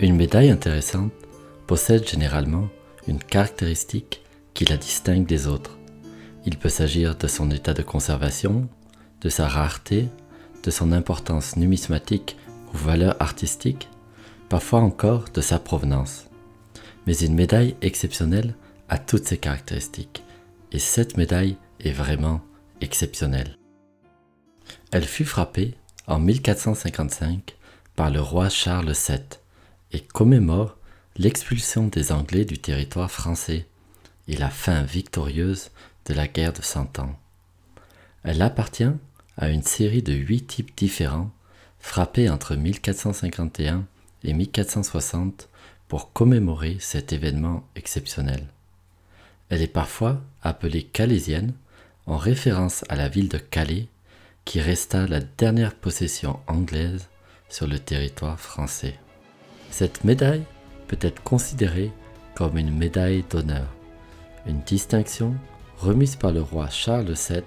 Une médaille intéressante possède généralement une caractéristique qui la distingue des autres. Il peut s'agir de son état de conservation, de sa rareté, de son importance numismatique ou valeur artistique, parfois encore de sa provenance. Mais une médaille exceptionnelle a toutes ces caractéristiques, et cette médaille est vraiment exceptionnelle. Elle fut frappée en 1455 par le roi Charles VII et commémore l'expulsion des Anglais du territoire français et la fin victorieuse de la guerre de Cent Ans. Elle appartient à une série de 8 types différents frappés entre 1451 et 1460 pour commémorer cet événement exceptionnel. Elle est parfois appelée calaisienne en référence à la ville de Calais qui resta la dernière possession anglaise sur le territoire français. Cette médaille peut être considérée comme une médaille d'honneur, une distinction remise par le roi Charles VII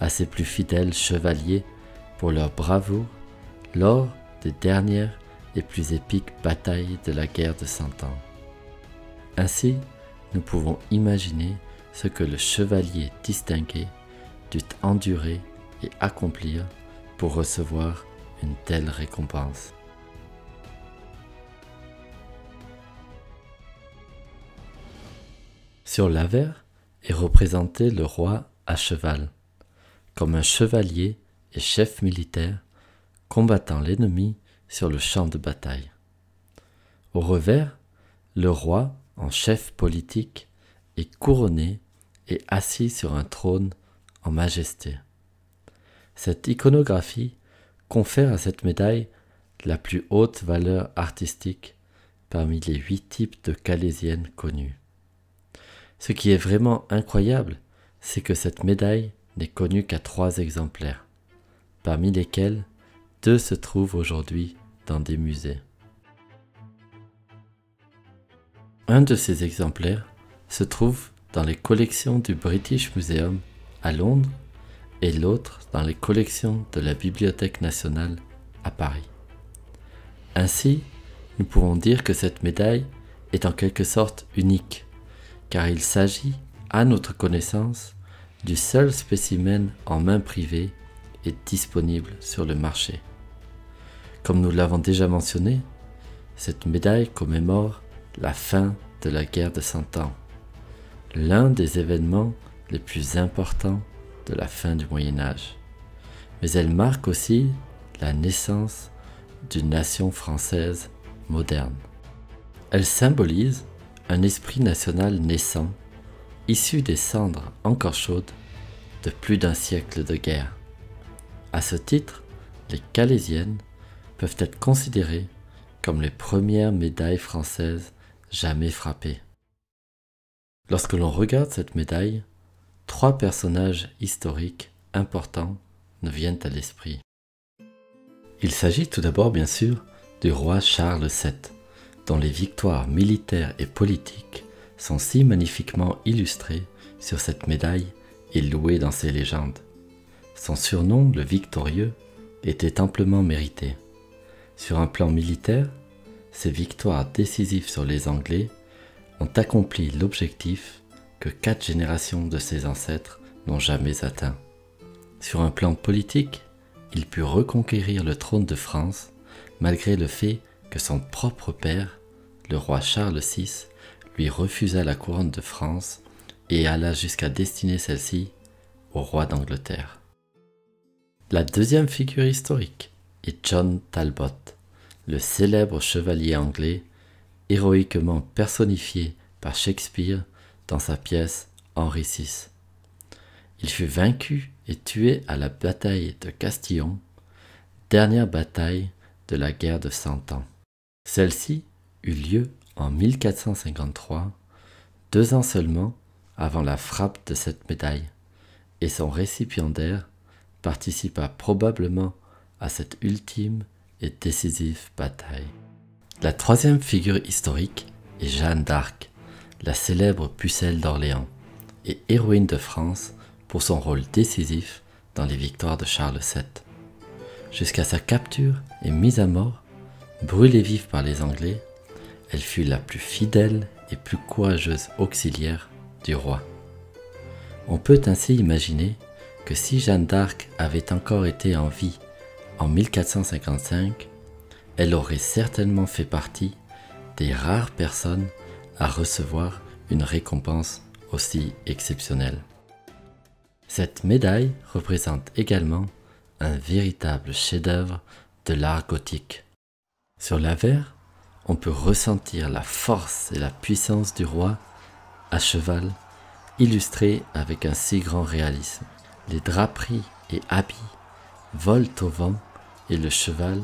à ses plus fidèles chevaliers pour leur bravoure lors des dernières et plus épiques batailles de la guerre de Cent Ans. Ainsi, nous pouvons imaginer ce que le chevalier distingué dut endurer et accomplir pour recevoir une telle récompense. Sur l'avers est représenté le roi à cheval, comme un chevalier et chef militaire combattant l'ennemi sur le champ de bataille. Au revers, le roi, en chef politique, est couronné et assis sur un trône en majesté. Cette iconographie confère à cette médaille la plus haute valeur artistique parmi les 8 types de calaisiennes connus. Ce qui est vraiment incroyable, c'est que cette médaille n'est connue qu'à 3 exemplaires, parmi lesquels 2 se trouvent aujourd'hui dans des musées. Un de ces exemplaires se trouve dans les collections du British Museum à Londres et l'autre dans les collections de la Bibliothèque nationale à Paris. Ainsi, nous pouvons dire que cette médaille est en quelque sorte unique, car il s'agit, à notre connaissance, du seul spécimen en main privée et disponible sur le marché. Comme nous l'avons déjà mentionné, cette médaille commémore la fin de la guerre de Cent Ans, l'un des événements les plus importants de la fin du Moyen-Âge. Mais elle marque aussi la naissance d'une nation française moderne. Elle symbolise un esprit national naissant, issu des cendres encore chaudes de plus d'un siècle de guerre. À ce titre, les calaisiennes peuvent être considérées comme les premières médailles françaises jamais frappées. Lorsque l'on regarde cette médaille, 3 personnages historiques importants nous viennent à l'esprit. Il s'agit tout d'abord bien sûr du roi Charles VII, dont les victoires militaires et politiques sont si magnifiquement illustrées sur cette médaille et louées dans ses légendes. Son surnom, le Victorieux, était amplement mérité. Sur un plan militaire, ses victoires décisives sur les Anglais ont accompli l'objectif que 4 générations de ses ancêtres n'ont jamais atteint. Sur un plan politique, il put reconquérir le trône de France malgré le fait que son propre père, le roi Charles VI, lui refusa la couronne de France et alla jusqu'à destiner celle-ci au roi d'Angleterre. La deuxième figure historique est John Talbot, le célèbre chevalier anglais, héroïquement personnifié par Shakespeare dans sa pièce Henri VI. Il fut vaincu et tué à la bataille de Castillon, dernière bataille de la guerre de Cent Ans. Celle-ci eut lieu en 1453, 2 ans seulement avant la frappe de cette médaille, et son récipiendaire participa probablement à cette ultime et décisive bataille. La troisième figure historique est Jeanne d'Arc, la célèbre pucelle d'Orléans, et héroïne de France pour son rôle décisif dans les victoires de Charles VII. Jusqu'à sa capture et mise à mort, brûlée vive par les Anglais, Elle fut la plus fidèle et plus courageuse auxiliaire du roi. On peut ainsi imaginer que si Jeanne d'Arc avait encore été en vie en 1455, elle aurait certainement fait partie des rares personnes à recevoir une récompense aussi exceptionnelle. Cette médaille représente également un véritable chef-d'œuvre de l'art gothique. Sur l'avers, on peut ressentir la force et la puissance du roi à cheval, illustré avec un si grand réalisme. Les draperies et habits volent au vent et le cheval,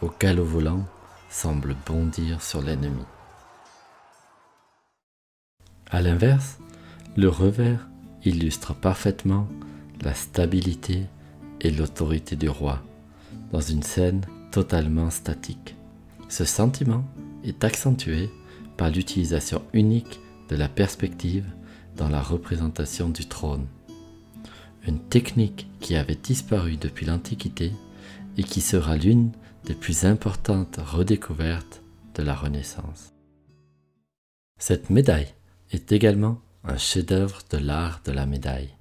au galop volant, semble bondir sur l'ennemi. À l'inverse, le revers illustre parfaitement la stabilité et l'autorité du roi, dans une scène totalement statique. Ce sentiment est accentué par l'utilisation unique de la perspective dans la représentation du trône, une technique qui avait disparu depuis l'Antiquité et qui sera l'une des plus importantes redécouvertes de la Renaissance. Cette médaille est également un chef-d'œuvre de l'art de la médaille.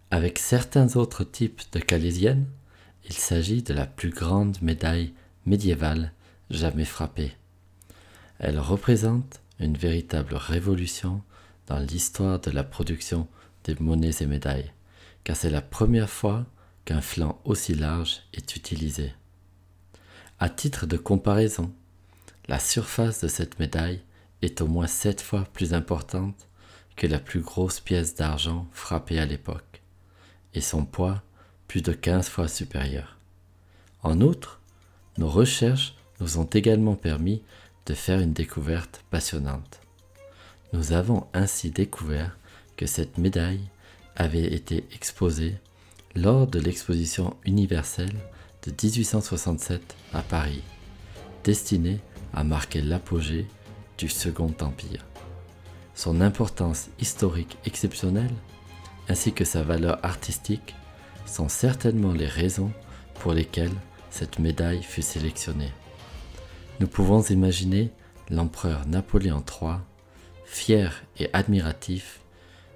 Avec certains autres types de calésiennes, il s'agit de la plus grande médaille médiévale jamais frappée. Elle représente une véritable révolution dans l'histoire de la production des monnaies et médailles, car c'est la première fois qu'un flanc aussi large est utilisé. À titre de comparaison, la surface de cette médaille est au moins 7 fois plus importante que la plus grosse pièce d'argent frappée à l'époque, et son poids plus de 15 fois supérieur. En outre, nos recherches nous ont également permis de faire une découverte passionnante. Nous avons ainsi découvert que cette médaille avait été exposée lors de l'exposition universelle de 1867 à Paris, destinée à marquer l'apogée du Second Empire. Son importance historique exceptionnelle, ainsi que sa valeur artistique, sont certainement les raisons pour lesquelles cette médaille fut sélectionnée. Nous pouvons imaginer l'empereur Napoléon III, fier et admiratif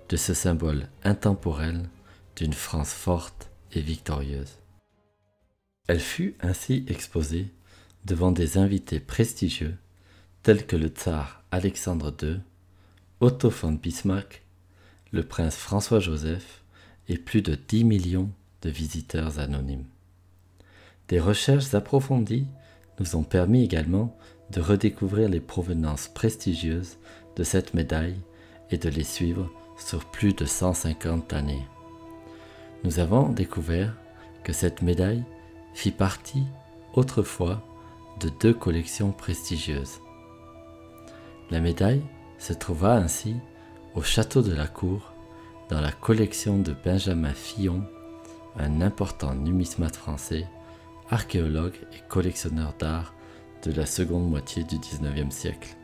de ce symbole intemporel d'une France forte et victorieuse. Elle fut ainsi exposée devant des invités prestigieux tels que le tsar Alexandre II, Otto von Bismarck, le prince François-Joseph et plus de 10 millions de visiteurs anonymes. Des recherches approfondies nous ont permis également de redécouvrir les provenances prestigieuses de cette médaille et de les suivre sur plus de 150 années. Nous avons découvert que cette médaille fit partie autrefois de 2 collections prestigieuses. La médaille se trouva ainsi au château de la Cour, dans la collection de Benjamin Fillon, un important numismate français, archéologue et collectionneur d'art de la seconde moitié du XIXe siècle.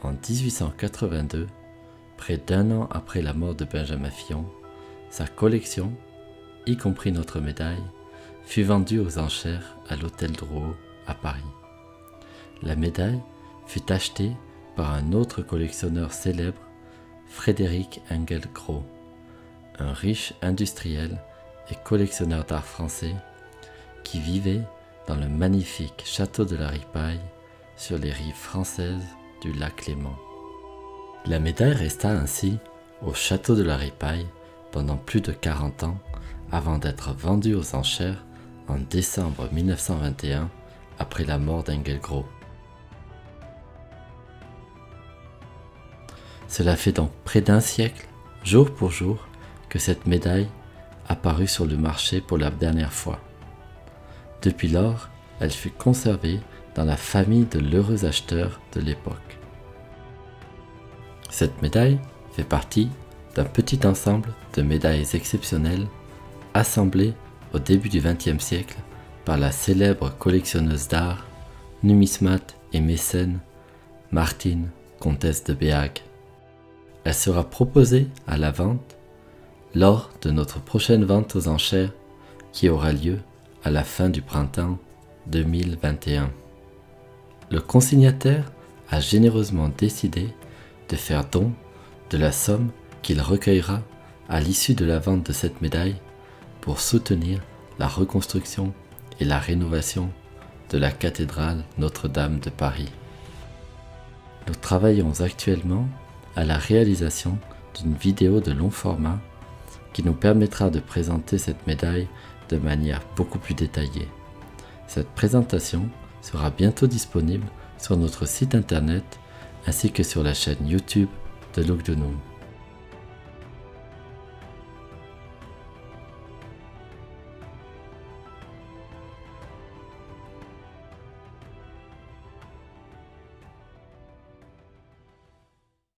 En 1882, près d'1 an après la mort de Benjamin Fillon, sa collection, y compris notre médaille, fut vendue aux enchères à l'hôtel Drouot à Paris. La médaille fut achetée par un autre collectionneur célèbre, Frédéric Engelgros, un riche industriel et collectionneur d'art français qui vivait dans le magnifique château de la Ripaille sur les rives françaises du lac Léman. La médaille resta ainsi au château de la Ripaille pendant plus de 40 ans avant d'être vendue aux enchères en décembre 1921 après la mort d'Engelgros. Cela fait donc près d'1 siècle, jour pour jour, que cette médaille apparut sur le marché pour la dernière fois. Depuis lors, elle fut conservée dans la famille de l'heureux acheteur de l'époque. Cette médaille fait partie d'un petit ensemble de médailles exceptionnelles assemblées au début du XXe siècle par la célèbre collectionneuse d'art, numismate et mécène Martine, comtesse de Béhague. Elle sera proposée à la vente lors de notre prochaine vente aux enchères qui aura lieu à la fin du printemps 2021. Le consignataire a généreusement décidé de faire don de la somme qu'il recueillera à l'issue de la vente de cette médaille pour soutenir la reconstruction et la rénovation de la cathédrale Notre-Dame de Paris. Nous travaillons actuellement à la réalisation d'une vidéo de long format qui nous permettra de présenter cette médaille de manière beaucoup plus détaillée. Cette présentation sera bientôt disponible sur notre site internet ainsi que sur la chaîne YouTube de Lugdunum.